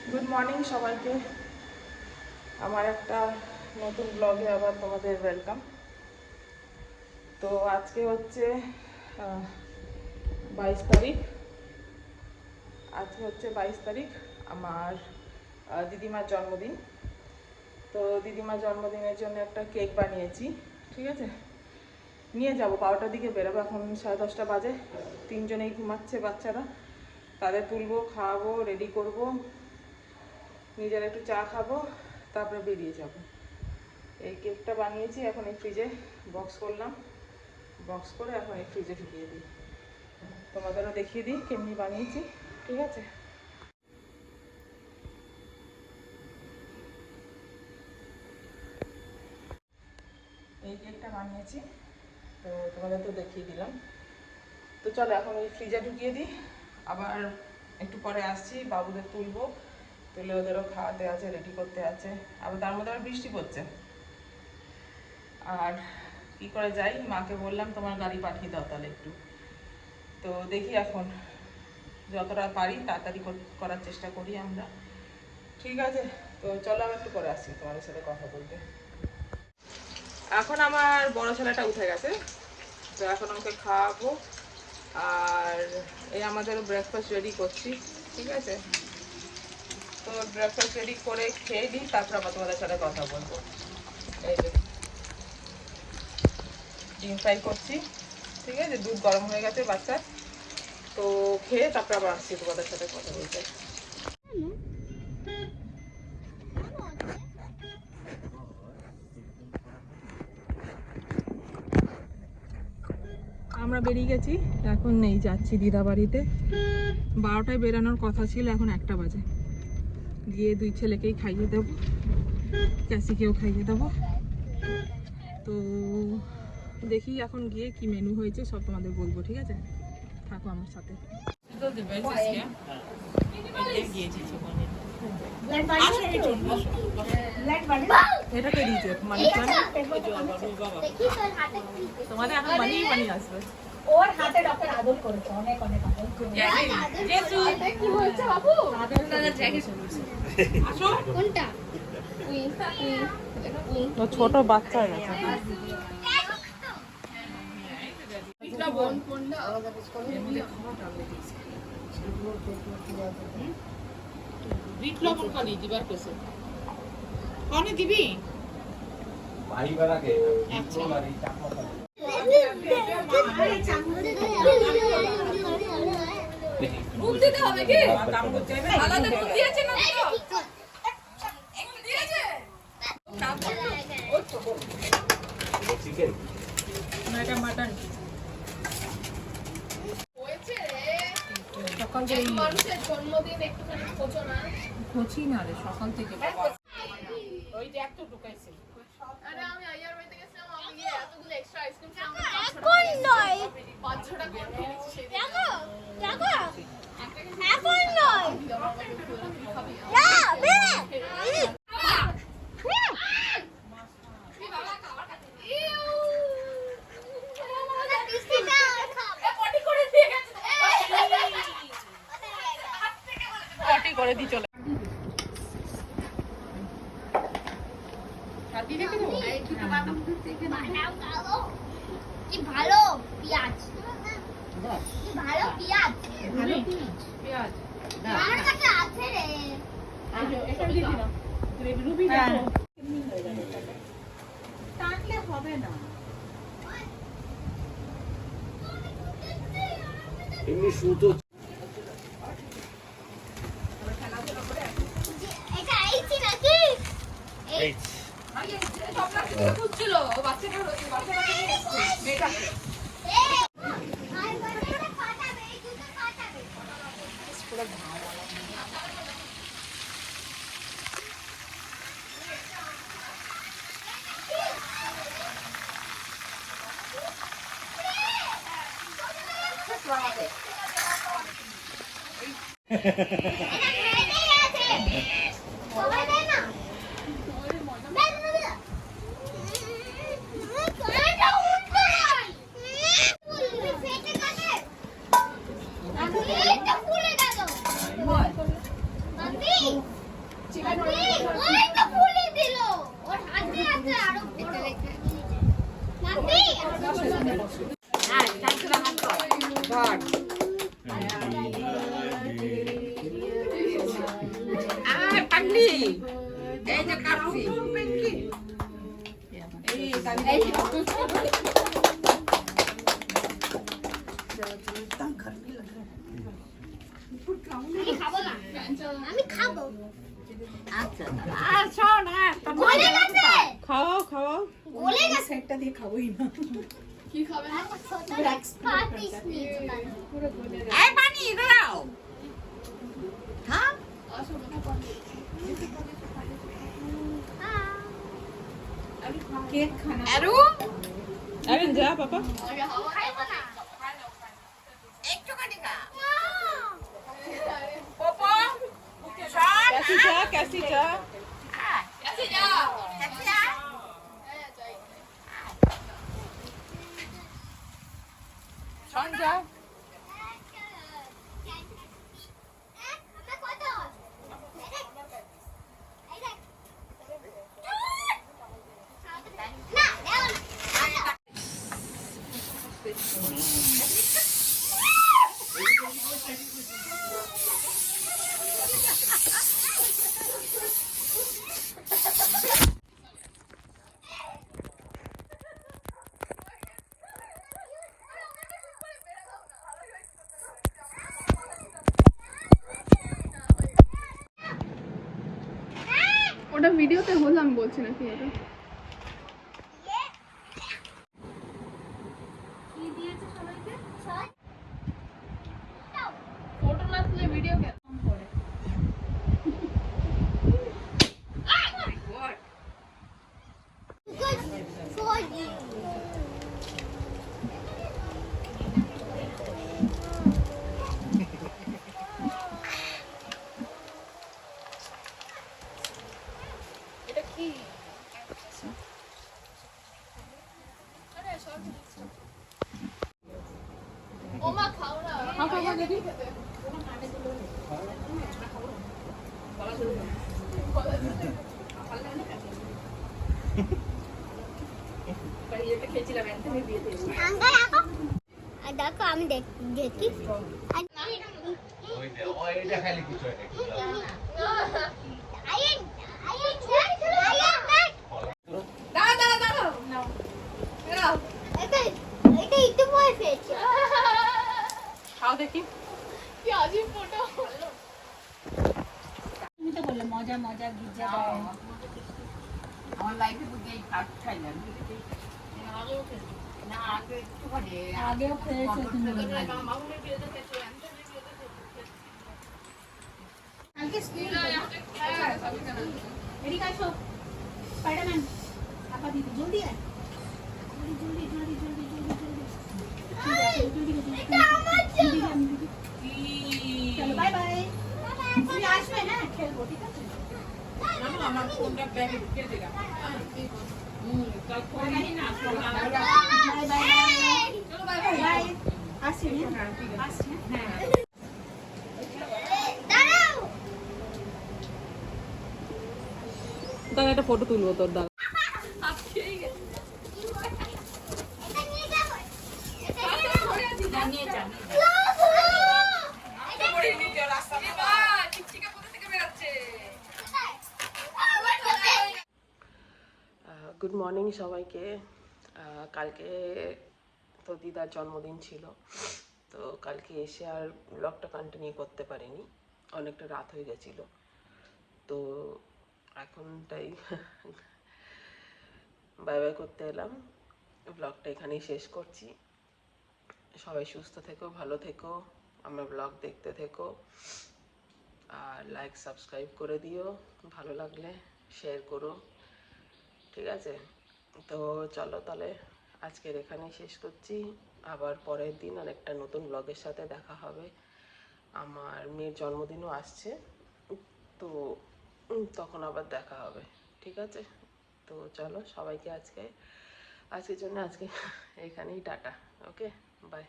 Good morning সবাইকে। আমার একটা নতুন ব্লগে আবার তোমাদের ওয়েলকাম। তো আজকে হচ্ছে 22 তারিখ। আমার দিদিমার জন্মদিন। তো দিদিমার জন্মদিনের জন্য একটা কেক বানিয়েছি, ঠিক আছে। নিয়ে যাবো 12টার দিকে বেরোবো, এখন 10:30 বাজে। তিনজনেই ঘুমাচ্ছে বাচ্চারা, তাদের তুলবো, খাওয়াবো, রেডি করব, নিজের একটু চা খাবো, তারপরে বেরিয়ে যাব। এই কেকটা বানিয়েছি, এখন এই ফ্রিজে বক্স করলাম, বক্স করে এখন এই ফ্রিজে ঢুকিয়ে দিই। তোমাদেরও দেখিয়ে দিই কেমনি বানিয়েছি, ঠিক আছে। এই কেকটা বানিয়েছি, তো তোমাদের তো দেখিয়ে দিলাম। তো চলো এখন ওই ফ্রিজে ঢুকিয়ে দিই, আবার একটু পরে আসছি। বাবুদের তুলবো, তুলে ওদেরও খাওয়াতে আছে, রেডি করতে আছে। আবার তার মধ্যে আবার বৃষ্টি পড়ছে। আর কি করে যাই, মাকে বললাম তোমার গাড়ি পাঠিয়ে দাও তাহলে একটু। তো দেখি এখন যতটা পারি তাড়াতাড়ি করার চেষ্টা করি আমরা, ঠিক আছে। তো চলো আমি একটু পরে আসছি তোমাদের সাথে কথা বলতে। এখন আমার বড় ছেলেটা উঠে গেছে, তো এখন আমাকে খাওয়াবো। আর এই আমাদের ব্রেকফাস্ট রেডি করছি, ঠিক আছে। তো ব্রেকফাস্ট রেডি করে খেয়ে দিই, তারপর আবার তোমাদের সাথে কথা বলবো। এই যে ডিম ফ্রাই করছি, ঠিক আছে। দুধ গরম হয়ে গেছে বাচ্চার, তো খেয়ে তারপর আবার আসছি তোমাদের সাথে কথা বলতে। আমরা বেরিয়ে গেছি, এখন নেই, যাচ্ছি দিদা বাড়িতে। 12টায় বেরানোর কথা ছিল, এখন 1টা বাজে। গিয়ে দুই ছেলেকেই খাইয়ে দেবো, ক্যাসিকেও খাইয়ে দেবো। তো দেখি এখন গিয়ে কি মেনু হয়েছে সব তোমাদের বলবো, ঠিক আছে। থাকো আমার সাথে। এটাকে দিয়েছে তোমাদের এখন বানিয়ে আসবে। ওর হাতে ডক্টর আদর করেছে, অনেক অনেক আদর করেছে। কি বলছে বাবু? আসো কোনটা? ও ছোট বাচ্চা গেছে। দিবি মাটন সকাল থেকে মানুষের জন্মদিন একটুখানি খোঁজো না, খোঁজি না রে সকাল থেকে। ওই যে একটু ঢুকাইছে। আরে আমি আইয়ার বাড়িতে গেছিলাম, আমি গিয়ে এতগুলো এক্সট্রা আইসক্রিম খেলাম। এখন নয় 5-6টা কোন খেয়েছি সেই দিন। দেখো এখন নয় না বে করে দি চলে কি ভালো পেঁয়াজ, কি ভালো পেঁয়াজ, ভালো পেঁয়াজ আমার কাছে আছে রে। এটা দিয়ে দিলাম রুবি দেখো টাকলে হবে না এমনি সুতো। এটা এইছি নাকি এই স্বপ্না কিছু খুঁজছিল, বাচ্চাটা মেয়েটাকে Papi! ওই তো ফুলি দিল ওর হাতে আছে আরো বড় নাতি পাগলি এই যে কাপছি আমি খাবো না আমি খাবো আচ্ছা আর শোন হ্যাঁ গলে গেছে খাওয়াও খাওয়াও। গলে গেছে সেটটা দিয়ে খাবোই না কি খাবে পার্টিস নিয়ে এই পানি দাও হ্যাঁ কেক খানা আরু আরে যা পাপা। খাইবো না একটুখানি খা না পপো শোন कैसी जा কাছে যাও কাছে যাও শোন যাও ওটা ভিডিওতে হলো আমি বলছি না কি ওটা ফটো না তুলে ভিডিও কেন করে for you. দেখো আমি দেখি এটা একটু ভয় পেয়েছে খাও দেখি। কি আজীব ফটো তুমি তো বললে মজা মজা গির্জা আমার লাইফে বুঝে এই কাজ খাই না না আগে একটুখানি আগেও খেয়েছো তুমি কালকে স্কুল এদিকে আসো স্পাইডারম্যান আপা দিদি জলদি আয় জলদি জলদি জলদি জলদি জলদি জলদি এটা আমার জন্য চলো বাই বাই তুমি আসবে হ্যাঁ খেলবো ঠিক আছে আমার ফোনটা ব্যাগে ঢুকিয়ে দিলাম। কাল ফোন না বাই বাই বাই আসি হ্যাঁ আসি হ্যাঁ দাঁড়াও দাঁড়া একটা ফটো তুলবো তোর দাঁড়া। এটা নিয়ে যাবো এটা নিয়ে যান গুড মর্নিং সবাইকে। কালকে তো দিদার জন্মদিন ছিল, তো কালকে এসে আর ব্লগটা কন্টিনিউ করতে পারিনি, অনেকটা রাত হয়ে গেছিল। তো এখনটাই বাই বাই করতে এলাম, ব্লগটা এখানেই শেষ করছি। সবাই সুস্থ থেকো, ভালো থেকো, আমার ব্লগ দেখতে থেকো, আর লাইক সাবস্ক্রাইব করে দিও, ভালো লাগলে শেয়ার করো, ঠিক আছে? তো চলো তাহলে আজকের এখানেই শেষ করছি। আবার পরের দিন আর একটা নতুন ব্লগের সাথে দেখা হবে। আমার মেয়ের জন্মদিনও আসছে, তো তখন আবার দেখা হবে, ঠিক আছে? তো চলো সবাইকে আজকের জন্য আজকে এখানেই টাটা, ওকে বাই।